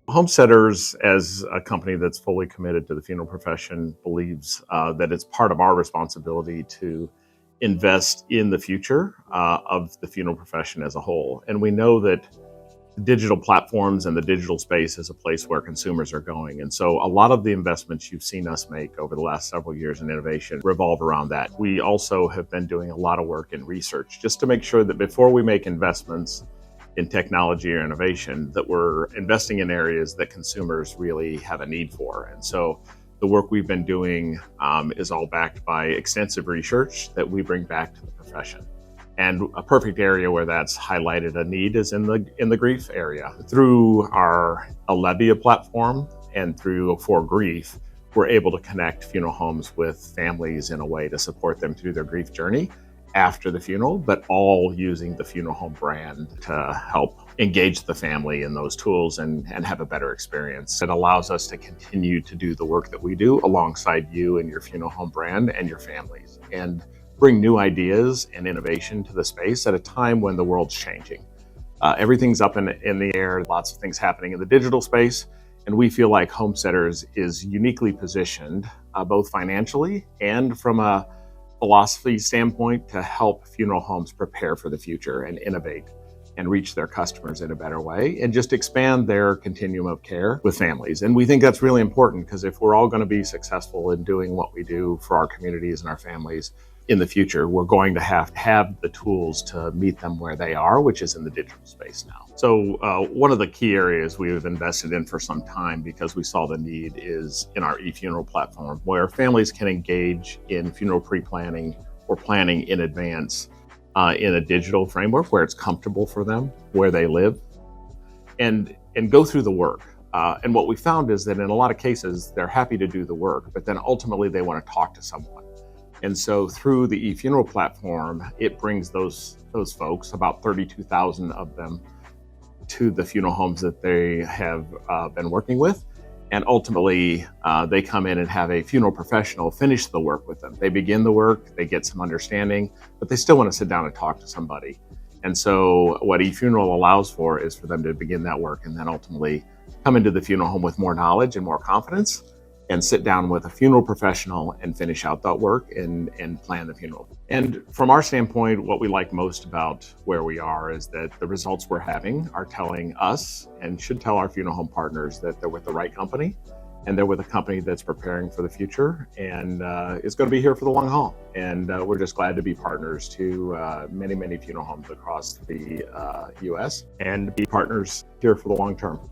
Homesteaders, as a company that's fully committed to the funeral profession, believes that it's part of our responsibility to invest in the future of the funeral profession as a whole. And we know that digital platforms and the digital space is a place where consumers are going. And so a lot of the investments you've seen us make over the last several years in innovation revolve around that. We also have been doing a lot of work in research just to make sure that before we make investments in technology or innovation, that we're investing in areas that consumers really have a need for. And so the work we've been doing is all backed by extensive research that we bring back to the profession. And a perfect area where that's highlighted a need is in the grief area. Through our Alevia platform and through For Grief, we're able to connect funeral homes with families in a way to support them through their grief journey after the funeral, but all using the funeral home brand to help engage the family in those tools and have a better experience. It allows us to continue to do the work that we do alongside you and your funeral home brand and your families, and bring new ideas and innovation to the space at a time when the world's changing. Everything's up in the air, lots of things happening in the digital space, and we feel like Homesteaders is uniquely positioned, both financially and from a philosophy standpoint, to help funeral homes prepare for the future and innovate and reach their customers in a better way and just expand their continuum of care with families. And we think that's really important, because if we're all going to be successful in doing what we do for our communities and our families in the future, we're going to have the tools to meet them where they are, which is in the digital space now. So one of the key areas we've invested in for some time, because we saw the need, is in our eFuneral platform, where families can engage in funeral pre-planning or planning in advance in a digital framework where it's comfortable for them, where they live, and go through the work. And what we found is that in a lot of cases, they're happy to do the work, but then ultimately they want to talk to someone. And so through the eFuneral platform, it brings those folks, about 32,000 of them, to the funeral homes that they have been working with. And ultimately, they come in and have a funeral professional finish the work with them. They begin the work, they get some understanding, but they still want to sit down and talk to somebody. And so what eFuneral allows for is for them to begin that work and then ultimately come into the funeral home with more knowledge and more confidence, and sit down with a funeral professional and finish out that work and plan the funeral. And from our standpoint, what we like most about where we are is that the results we're having are telling us, and should tell our funeral home partners, that they're with the right company, and they're with a company that's preparing for the future and is going to be here for the long haul. And we're just glad to be partners to many, many funeral homes across the US and be partners here for the long term.